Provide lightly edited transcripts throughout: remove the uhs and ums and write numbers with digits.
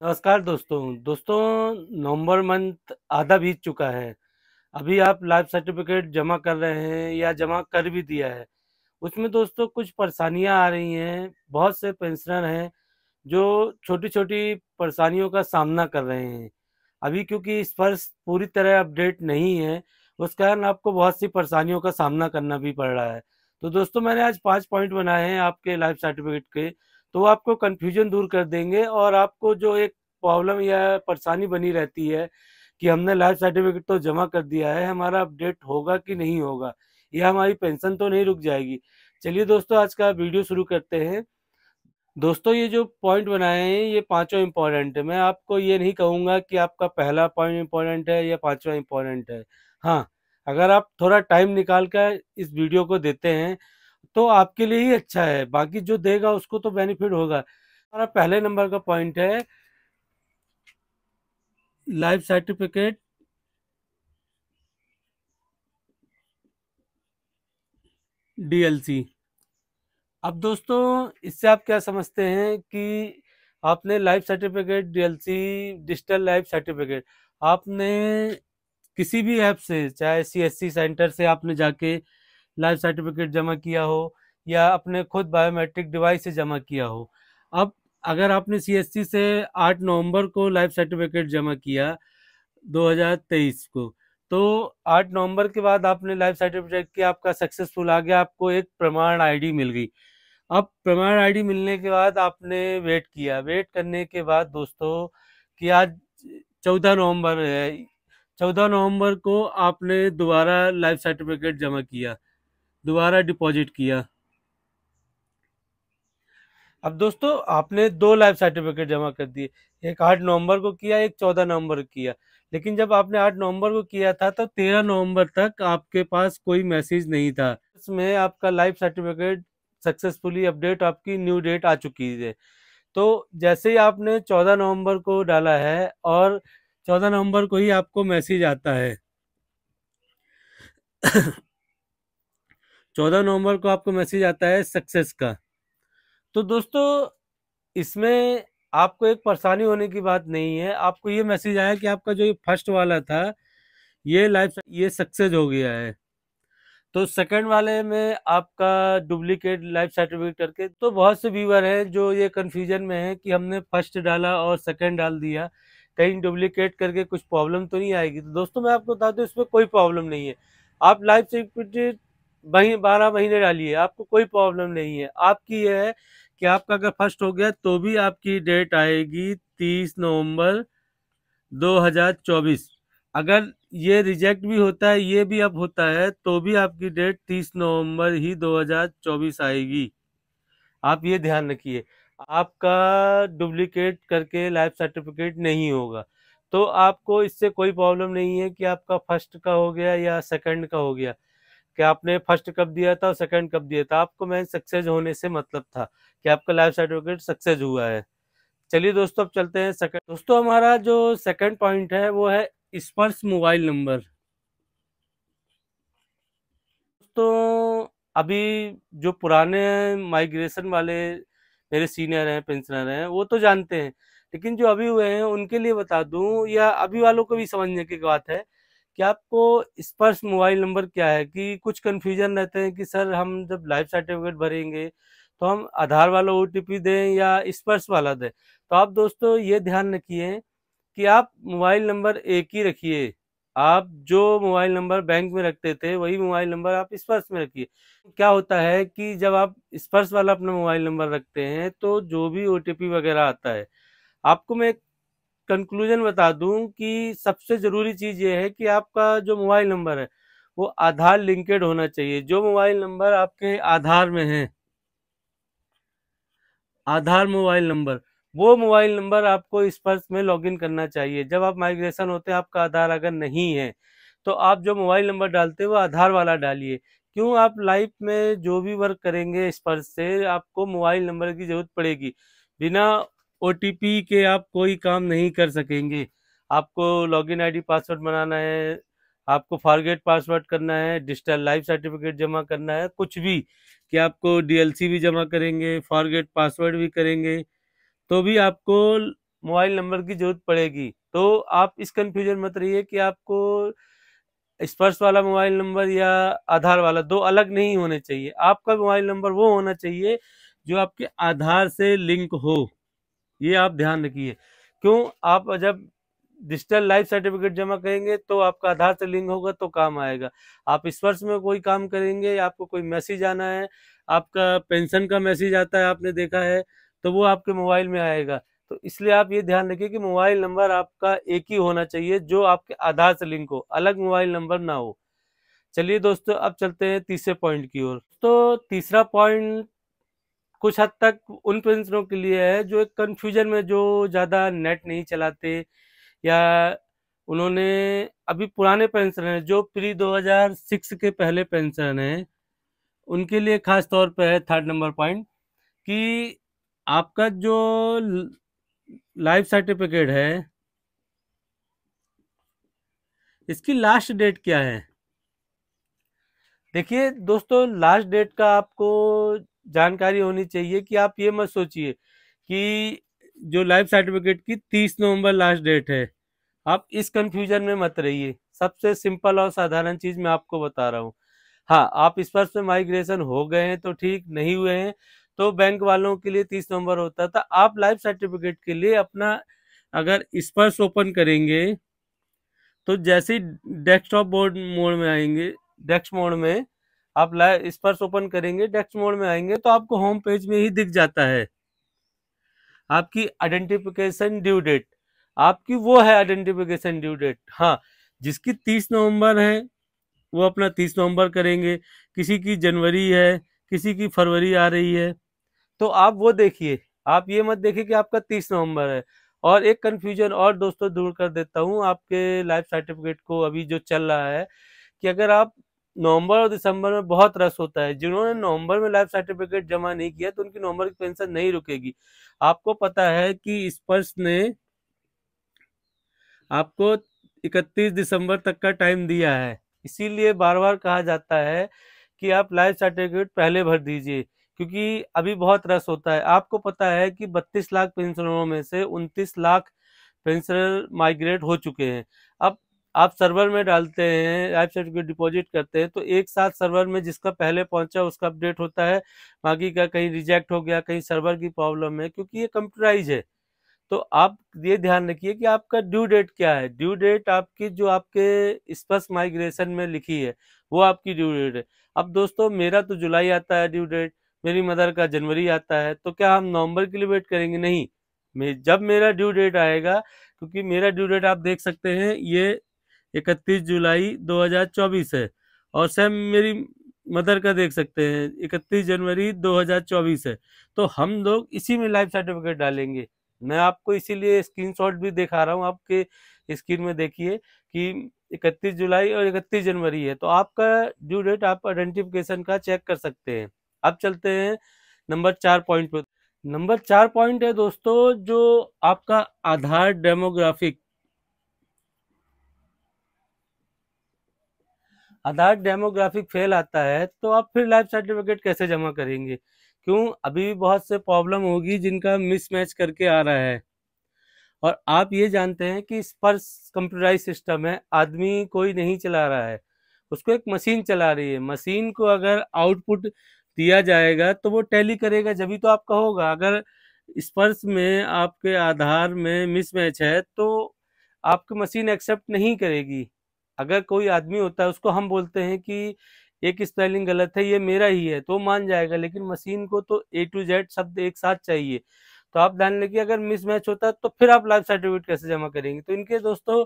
नमस्कार दोस्तों नवंबर मंथ आधा बीत चुका है। अभी आप लाइफ सर्टिफिकेट जमा कर रहे हैं या जमा कर भी दिया है। उसमें दोस्तों कुछ परेशानियां आ रही हैं। बहुत से पेंशनर हैं जो छोटी-छोटी परेशानियों का सामना कर रहे हैं। अभी क्योंकि स्पर्श पूरी तरह अपडेट नहीं है, उस कारण आपको बहुत सी परेशानियों का सामना करना भी पड़ रहा है। तो दोस्तों मैंने आज 5 पॉइंट बनाए हैं आपके लाइफ सर्टिफिकेट के, तो वो आपको कन्फ्यूजन दूर कर देंगे और आपको जो एक प्रॉब्लम या परेशानी बनी रहती है कि हमने लाइफ सर्टिफिकेट तो जमा कर दिया है, हमारा अपडेट होगा कि नहीं होगा, या हमारी पेंशन तो नहीं रुक जाएगी। चलिए दोस्तों आज का वीडियो शुरू करते हैं। दोस्तों ये जो पॉइंट बनाए हैं ये पांचों इम्पोर्टेंट है। मैं आपको ये नहीं कहूँगा कि आपका पहला पॉइंट इम्पोर्टेंट है या पांचवा इम्पोर्टेंट है। हाँ, अगर आप थोड़ा टाइम निकाल कर इस वीडियो को देते हैं तो आपके लिए ही अच्छा है, बाकी जो देगा उसको तो बेनिफिट होगा। हमारा पहले नंबर का पॉइंट है लाइफ सर्टिफिकेट डीएलसी। अब दोस्तों इससे आप क्या समझते हैं कि आपने life certificate DLC digital life certificate आपने किसी भी ऐप से, चाहे सीएससी सेंटर से आपने जाके लाइफ सर्टिफिकेट जमा किया हो या अपने खुद बायोमेट्रिक डिवाइस से जमा किया हो। अब अगर आपने सीएससी से 8 नवंबर को लाइफ सर्टिफिकेट जमा किया 2023 को, तो 8 नवंबर के बाद आपने लाइफ सर्टिफिकेट की आपका सक्सेसफुल आ गया, आपको एक प्रमाण आईडी मिल गई। अब प्रमाण आईडी मिलने के बाद आपने वेट किया, वेट करने के बाद दोस्तों कि आज 14 नवंबर है, 14 नवंबर को आपने दोबारा लाइफ सर्टिफिकेट जमा किया, दोबारा डिपॉजिट किया। अब दोस्तों आपने दो लाइफ सर्टिफिकेट जमा कर दिए, एक 8 नवंबर को किया, एक 14 नवंबर को किया। लेकिन जब आपने 8 नवंबर को किया था तो 13 नवंबर तक आपके पास कोई मैसेज नहीं था, इसमें आपका लाइफ सर्टिफिकेट सक्सेसफुली अपडेट, आपकी न्यू डेट आ चुकी है। तो जैसे ही आपने 14 नवंबर को डाला है और 14 नवंबर को ही आपको मैसेज आता है 14 नवंबर को आपको मैसेज आता है सक्सेस का। तो दोस्तों इसमें आपको एक परेशानी होने की बात नहीं है, आपको ये मैसेज आया कि आपका जो ये फर्स्ट वाला था ये सक्सेस हो गया है। तो सेकंड वाले में आपका डुप्लीकेट लाइफ सर्टिफिकेट करके, तो बहुत से व्यूअर हैं जो ये कंफ्यूजन में है कि हमने फर्स्ट डाला और सेकंड डाल दिया, कहीं डुप्लीकेट करके कुछ प्रॉब्लम तो नहीं आएगी। तो दोस्तों मैं आपको बता दूं इसमें कोई प्रॉब्लम नहीं है। आप लाइफ सर्टिफिकेट वही 12 महीने डालिए, आपको कोई प्रॉब्लम नहीं है। आपकी ये है कि आपका अगर फर्स्ट हो गया तो भी आपकी डेट आएगी 30 नवंबर 2024। अगर ये रिजेक्ट भी होता है, ये भी अब होता है, तो भी आपकी डेट 30 नवंबर ही 2024 आएगी। आप ये ध्यान रखिए, आपका डुप्लीकेट करके लाइफ सर्टिफिकेट नहीं होगा। तो आपको इससे कोई प्रॉब्लम नहीं है कि आपका फर्स्ट का हो गया या सेकंड का हो गया, कि आपने फर्स्ट कब दिया था और सेकंड कब दिया था। आपको मैं सक्सेस होने से मतलब था कि आपका लाइफ सर्टिफिकेट सक्सेस हुआ है। चलिए दोस्तों अब चलते हैं सेकंड। दोस्तों हमारा जो सेकंड पॉइंट है वो है स्पर्श मोबाइल नंबर। तो अभी जो पुराने माइग्रेशन वाले मेरे सीनियर हैं, पेंशनर हैं, वो तो जानते हैं, लेकिन जो अभी हुए हैं उनके लिए बता दूं, या अभी वालों को भी समझने की बात है कि आपको स्पर्श मोबाइल नंबर क्या है। कि कुछ कंफ्यूजन रहते हैं कि सर हम जब लाइफ सर्टिफिकेट भरेंगे तो हम आधार वाला ओटीपी दें या स्पर्श वाला दें। तो आप दोस्तों ये ध्यान रखिए कि आप मोबाइल नंबर एक ही रखिए। आप जो मोबाइल नंबर बैंक में रखते थे वही मोबाइल नंबर आप स्पर्श में रखिए। क्या होता है कि जब आप स्पर्श वाला अपना मोबाइल नंबर रखते हैं तो जो भी ओटीपी वगैरह आता है, आपको मैं एक कंक्लूजन बता दूं कि सबसे जरूरी चीज ये है कि आपका जो मोबाइल नंबर है वो आधार लिंकेड होना चाहिए। जो मोबाइल नंबर आपके आधार में है, आधार मोबाइल नंबर, वो मोबाइल नंबर आपको स्पर्श में लॉगिन करना चाहिए। जब आप माइग्रेशन होते हैं, आपका आधार अगर नहीं है तो आप जो मोबाइल नंबर डालते हैं वो आधार वाला डालिए। क्यों, आप लाइफ में जो भी वर्क करेंगे स्पर्श से आपको मोबाइल नंबर की जरूरत पड़ेगी। बिना ओटीपी के आप कोई काम नहीं कर सकेंगे। आपको लॉगिन आईडी पासवर्ड बनाना है, आपको फॉरगेट पासवर्ड करना है, डिजिटल लाइफ सर्टिफिकेट जमा करना है, कुछ भी, कि आपको डीएलसी भी जमा करेंगे, फॉरगेट पासवर्ड भी करेंगे, तो भी आपको मोबाइल नंबर की जरूरत पड़ेगी। तो आप इस कंफ्यूजन मत रहिए कि आपको स्पर्श वाला मोबाइल नंबर या आधार वाला, दो अलग नहीं होने चाहिए। आपका मोबाइल नंबर वो होना चाहिए जो आपके आधार से लिंक हो, ये आप ध्यान रखिए। क्यों, आप जब डिजिटल लाइफ सर्टिफिकेट जमा करेंगे तो आपका आधार से लिंक होगा तो काम आएगा। आप स्पर्श में कोई काम करेंगे, आपको कोई मैसेज आना है, आपका पेंशन का मैसेज आता है, आपने देखा है, तो वो आपके मोबाइल में आएगा। तो इसलिए आप ये ध्यान रखिए कि मोबाइल नंबर आपका एक ही होना चाहिए जो आपके आधार से लिंक हो, अलग मोबाइल नंबर ना हो। चलिए दोस्तों, अब चलते हैं तीसरे पॉइंट की ओर। तो तीसरा पॉइंट कुछ हद तक उन पेंशनरों के लिए है जो एक कंफ्यूजन में, जो ज़्यादा नेट नहीं चलाते, या उन्होंने अभी पुराने पेंशन हैं, जो प्री 2006 के पहले पेंशन हैं, उनके लिए खास तौर पे है थर्ड नंबर पॉइंट कि आपका जो लाइफ सर्टिफिकेट है, इसकी लास्ट डेट क्या है। देखिए दोस्तों, लास्ट डेट का आपको जानकारी होनी चाहिए कि आप ये मत सोचिए कि जो लाइफ सर्टिफिकेट की 30 नवंबर लास्ट डेट है। आप इस कंफ्यूजन में मत रहिए। सबसे सिंपल और साधारण चीज मैं आपको बता रहा हूँ। हाँ, आप स्पर्श में माइग्रेशन हो गए हैं तो ठीक, नहीं हुए हैं तो बैंक वालों के लिए 30 नवंबर होता था। आप लाइफ सर्टिफिकेट के लिए अपना अगर स्पर्श ओपन करेंगे तो जैसे ही डेस्कटॉप बोर्ड मोड में आएंगे, डेस्क मोड में आप स्पर्श ओपन करेंगे, डेस्क मोड में आएंगे तो आपको होम पेज में ही दिख जाता है आपकी आइडेंटिफिकेशन ड्यू डेट। आपकी वो है आइडेंटिफिकेशन ड्यू डेट। हाँ, जिसकी 30 नवंबर है वो अपना 30 नवंबर करेंगे, किसी की जनवरी है, किसी की फरवरी आ रही है, तो आप वो देखिए। आप ये मत देखिए कि आपका 30 नवंबर है। और एक कंफ्यूजन और दोस्तों दूर कर देता हूँ आपके लाइफ सर्टिफिकेट को, अभी जो चल रहा है कि अगर आप नवंबर और दिसंबर में बहुत रश होता है, जिन्होंने नवंबर में लाइफ सर्टिफिकेट जमा नहीं किया तो उनकी नवंबर की पेंशन नहीं रुकेगी। आपको पता है कि स्पर्श ने आपको 31 दिसंबर तक का टाइम दिया है, इसीलिए बार बार कहा जाता है कि आप लाइफ सर्टिफिकेट पहले भर दीजिए, क्योंकि अभी बहुत रश होता है। आपको पता है कि 32 लाख पेंशनरों में से 29 लाख पेंशनर माइग्रेट हो चुके हैं। अब आप सर्वर में डालते हैं, लाइफ सर्टिफिकेट डिपॉजिट करते हैं, तो एक साथ सर्वर में जिसका पहले पहुंचा उसका अपडेट होता है, बाकी का कहीं रिजेक्ट हो गया, कहीं सर्वर की प्रॉब्लम है, क्योंकि ये कंप्यूटराइज है। तो आप ये ध्यान रखिए कि आपका ड्यू डेट क्या है। ड्यू डेट आपकी जो आपके स्पर्श माइग्रेशन में लिखी है वो आपकी ड्यू डेट है। अब दोस्तों, मेरा तो जुलाई आता है ड्यू डेट, मेरी मदर का जनवरी आता है, तो क्या हम नवंबर के लिए वेट करेंगे? नहीं। जब मेरा ड्यू डेट आएगा, क्योंकि मेरा ड्यू डेट आप देख सकते हैं ये 31 जुलाई 2024 है, और सेम मेरी मदर का देख सकते हैं 31 जनवरी 2024 है। तो हम लोग इसी में लाइफ सर्टिफिकेट डालेंगे। मैं आपको इसीलिए स्क्रीनशॉट भी दिखा रहा हूँ, आपके स्क्रीन में देखिए कि 31 जुलाई और 31 जनवरी है, तो आपका ड्यू डेट आप आइडेंटिफिकेशन का चेक कर सकते हैं। अब चलते हैं नंबर 4 पॉइंट पे। नंबर 4 पॉइंट है दोस्तों, जो आपका आधार डेमोग्राफिक। आधार डेमोग्राफिक फेल आता है तो आप फिर लाइफ सर्टिफिकेट कैसे जमा करेंगे? क्यों, अभी भी बहुत से प्रॉब्लम होगी जिनका मिसमैच करके आ रहा है। और आप ये जानते हैं कि स्पर्श कंप्यूटराइज सिस्टम है, आदमी कोई नहीं चला रहा है, उसको एक मशीन चला रही है। मशीन को अगर आउटपुट दिया जाएगा तो वो टैली करेगा, जब तो आपका होगा। अगर स्पर्श में आपके आधार में मिसमैच है तो आपकी मशीन एक्सेप्ट नहीं करेगी। अगर कोई आदमी होता है, उसको हम बोलते हैं कि एक स्पेलिंग गलत है, ये मेरा ही है, तो मान जाएगा, लेकिन मशीन को तो A to Z शब्द एक साथ चाहिए। तो आप ध्यान रखिए, अगर मिसमैच होता है तो फिर आप लाइफ सर्टिफिकेट कैसे जमा करेंगे? तो इनके दोस्तों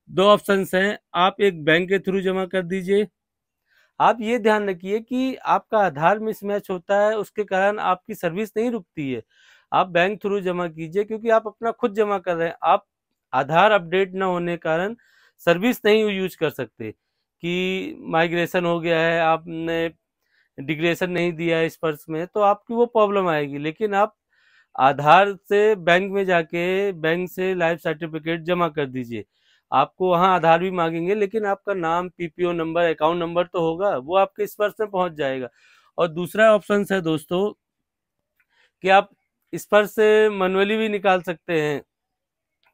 दो ऑप्शंस हैं। आप एक बैंक के थ्रू जमा कर दीजिए। आप ये ध्यान रखिए कि आपका आधार मिसमैच होता है, उसके कारण आपकी सर्विस नहीं रुकती है। आप बैंक थ्रू जमा कीजिए, क्योंकि आप अपना खुद जमा कर रहे हैं। आप आधार अपडेट न होने कारण सर्विस नहीं यूज कर सकते कि माइग्रेशन हो गया है, आपने डिग्रेशन नहीं दिया है स्पर्श में, तो आपकी वो प्रॉब्लम आएगी। लेकिन आप आधार से बैंक में जाके बैंक से लाइफ सर्टिफिकेट जमा कर दीजिए। आपको वहाँ आधार भी मांगेंगे, लेकिन आपका नाम, पीपीओ नंबर, अकाउंट नंबर तो होगा, वो आपके स्पर्श में पहुंच जाएगा। और दूसरा ऑप्शन है दोस्तों कि आप स्पर्श से मैनुअली भी निकाल सकते हैं।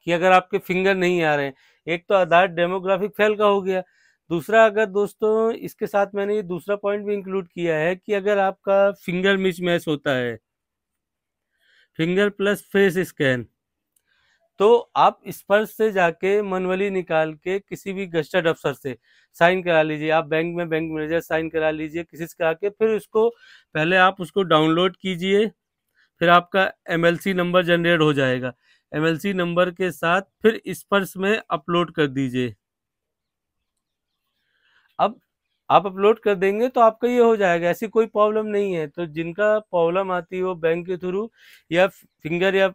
कि अगर आपके फिंगर नहीं आ रहे हैं, एक तो आधार डेमोग्राफिक फेल का हो गया। दूसरा, अगर दोस्तों इसके साथ मैंने ये दूसरा पॉइंट भी इंक्लूड किया है कि अगर आपका फिंगर मिसमैच होता है, फिंगर प्लस फेस स्कैन, तो आप स्पर्श से जाके मैनुअली निकाल के किसी भी गस्टर्ड अफसर से साइन करा लीजिए। आप बैंक में बैंक मैनेजर साइन करा लीजिए, किसी से करा के फिर उसको पहले आप उसको डाउनलोड कीजिए। फिर आपका एमएलसी नंबर जनरेट हो जाएगा, एमएलसी नंबर के साथ फिर स्पर्श में अपलोड कर दीजिए। अब आप अपलोड कर देंगे तो आपका ये हो जाएगा, ऐसी कोई प्रॉब्लम नहीं है। तो जिनका प्रॉब्लम आती है वो बैंक के थ्रू या फिंगर या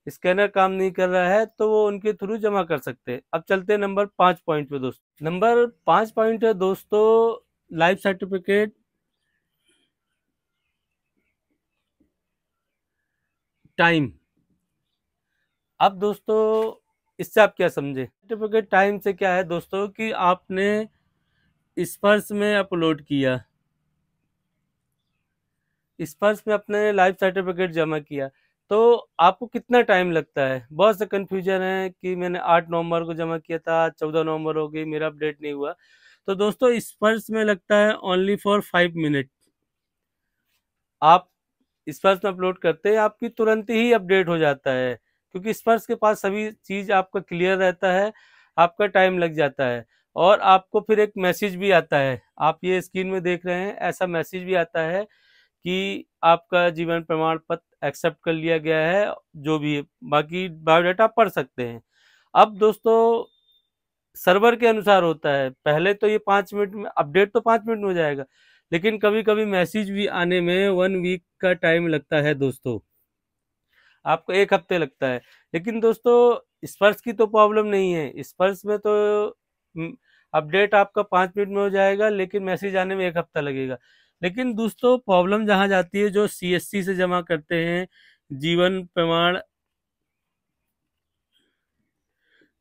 स्कैनर काम नहीं कर रहा है तो वो उनके थ्रू जमा कर सकते हैं। अब चलते हैं नंबर 5 पॉइंट पे दोस्तों। नंबर 5 पॉइंट है दोस्तों लाइफ सर्टिफिकेट टाइम। अब दोस्तों इससे आप क्या समझे? सर्टिफिकेट टाइम से क्या है दोस्तों कि आपने स्पर्श में अपलोड किया, स्पर्श में अपने लाइफ सर्टिफिकेट जमा किया, तो आपको कितना टाइम लगता है? बहुत से कन्फ्यूजन है कि मैंने 8 नवंबर को जमा किया था, 14 नवंबर हो गई, मेरा अपडेट नहीं हुआ। तो दोस्तों स्पर्श में लगता है ओनली फॉर 5 मिनट। आप स्पर्श में अपलोड करते हैं, आपकी तुरंत ही अपडेट हो जाता है, क्योंकि स्पर्श के पास सभी चीज़ आपका क्लियर रहता है, आपका टाइम लग जाता है। और आपको फिर एक मैसेज भी आता है, आप ये स्क्रीन में देख रहे हैं, ऐसा मैसेज भी आता है कि आपका जीवन प्रमाण पत्र एक्सेप्ट कर लिया गया है, जो भी है। बाकी बायोडाटा आप पढ़ सकते हैं। अब दोस्तों सर्वर के अनुसार होता है, पहले तो ये 5 मिनट में अपडेट, तो 5 मिनट में हो जाएगा, लेकिन कभी कभी मैसेज भी आने में 1 वीक का टाइम लगता है दोस्तों, आपको 1 हफ्ते लगता है। लेकिन दोस्तों स्पर्श की तो प्रॉब्लम नहीं है, स्पर्श में तो अपडेट आपका 5 मिनट में हो जाएगा, लेकिन मैसेज आने में 1 हफ्ता लगेगा। लेकिन दोस्तों प्रॉब्लम जहां जाती है, जो सीएससी से जमा करते हैं, जीवन प्रमाण,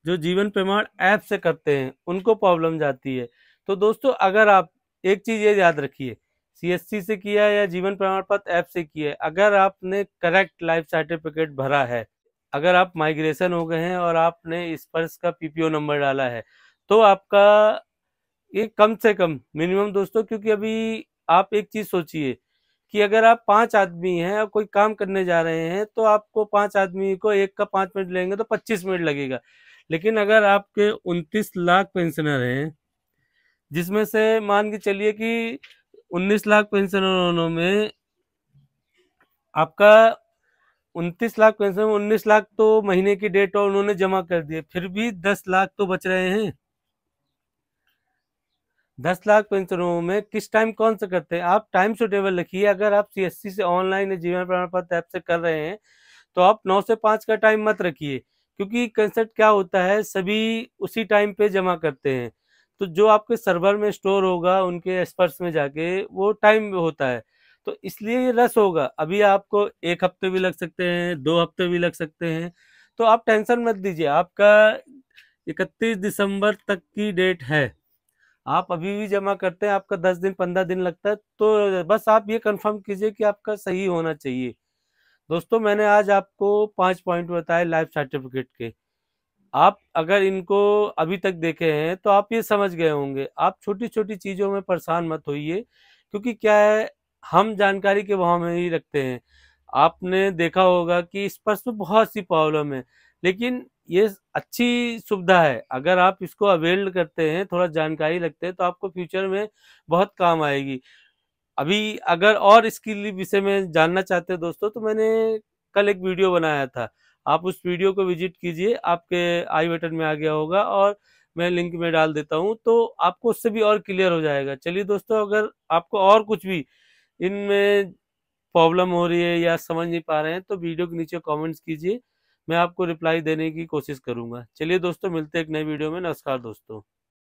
जो जीवन प्रमाण ऐप से करते हैं, उनको प्रॉब्लम जाती है। तो दोस्तों अगर आप एक चीज ये याद रखिए, सीएससी से किया या जीवन प्रमाण पत्र ऐप से किया है, अगर आपने करेक्ट लाइफ सर्टिफिकेट भरा है, अगर आप माइग्रेशन हो गए हैं और आपने स्पर्श का पीपीओ नंबर डाला है, तो आपका ये कम से कम मिनिमम दोस्तों, क्योंकि अभी आप एक चीज सोचिए कि अगर आप 5 आदमी हैं और कोई काम करने जा रहे हैं, तो आपको 5 आदमी को एक का 5 मिनट लेंगे तो 25 मिनट लगेगा। लेकिन अगर आपके 29 लाख पेंशनर हैं, जिसमें से मान के चलिए कि 19 लाख पेंशनरों में आपका 29 लाख पेंशन में 19 लाख तो महीने की डेट और उन्होंने जमा कर दिए, फिर भी 10 लाख तो बच रहे हैं। 10 लाख पेंशनरों में किस टाइम कौन सा करते हैं? आप टाइम सुटेबल रखिए। अगर आप सीएससी से ऑनलाइन जीवन प्रमाण पत्र ऐप से कर रहे हैं, तो आप 9 से 5 का टाइम मत रखिए, क्योंकि कंसेप्ट क्या होता है, सभी उसी टाइम पे जमा करते हैं। तो जो आपके सर्वर में स्टोर होगा उनके स्पर्श में जाके वो टाइम होता है, तो इसलिए ये रस होगा। अभी आपको 1 हफ्ते भी लग सकते हैं, 2 हफ्ते भी लग सकते हैं, तो आप टेंशन मत दीजिए। आपका 31 दिसंबर तक की डेट है, आप अभी भी जमा करते हैं, आपका 10 दिन 15 दिन लगता है, तो बस आप ये कंफर्म कीजिए कि आपका सही होना चाहिए। दोस्तों मैंने आज आपको 5 पॉइंट बताए लाइफ सर्टिफिकेट के, आप अगर इनको अभी तक देखे हैं तो आप ये समझ गए होंगे। आप छोटी छोटी चीज़ों में परेशान मत होइए, क्योंकि क्या है, हम जानकारी के भाव में ही रखते हैं। आपने देखा होगा कि स्पर्श में बहुत सी प्रॉब्लम है, लेकिन ये अच्छी सुविधा है। अगर आप इसको अवेल करते हैं, थोड़ा जानकारी रखते हैं, तो आपको फ्यूचर में बहुत काम आएगी। अभी अगर और इसके विषय में जानना चाहते हैं दोस्तों, तो मैंने कल एक वीडियो बनाया था, आप उस वीडियो को विजिट कीजिए, आपके आई बटन में आ गया होगा और मैं लिंक में डाल देता हूं, तो आपको उससे भी और क्लियर हो जाएगा। चलिए दोस्तों, अगर आपको और कुछ भी इनमें प्रॉब्लम हो रही है या समझ नहीं पा रहे हैं, तो वीडियो के नीचे कमेंट्स कीजिए, मैं आपको रिप्लाई देने की कोशिश करूंगा। चलिए दोस्तों, मिलते हैं एक नई वीडियो में। नमस्कार दोस्तों।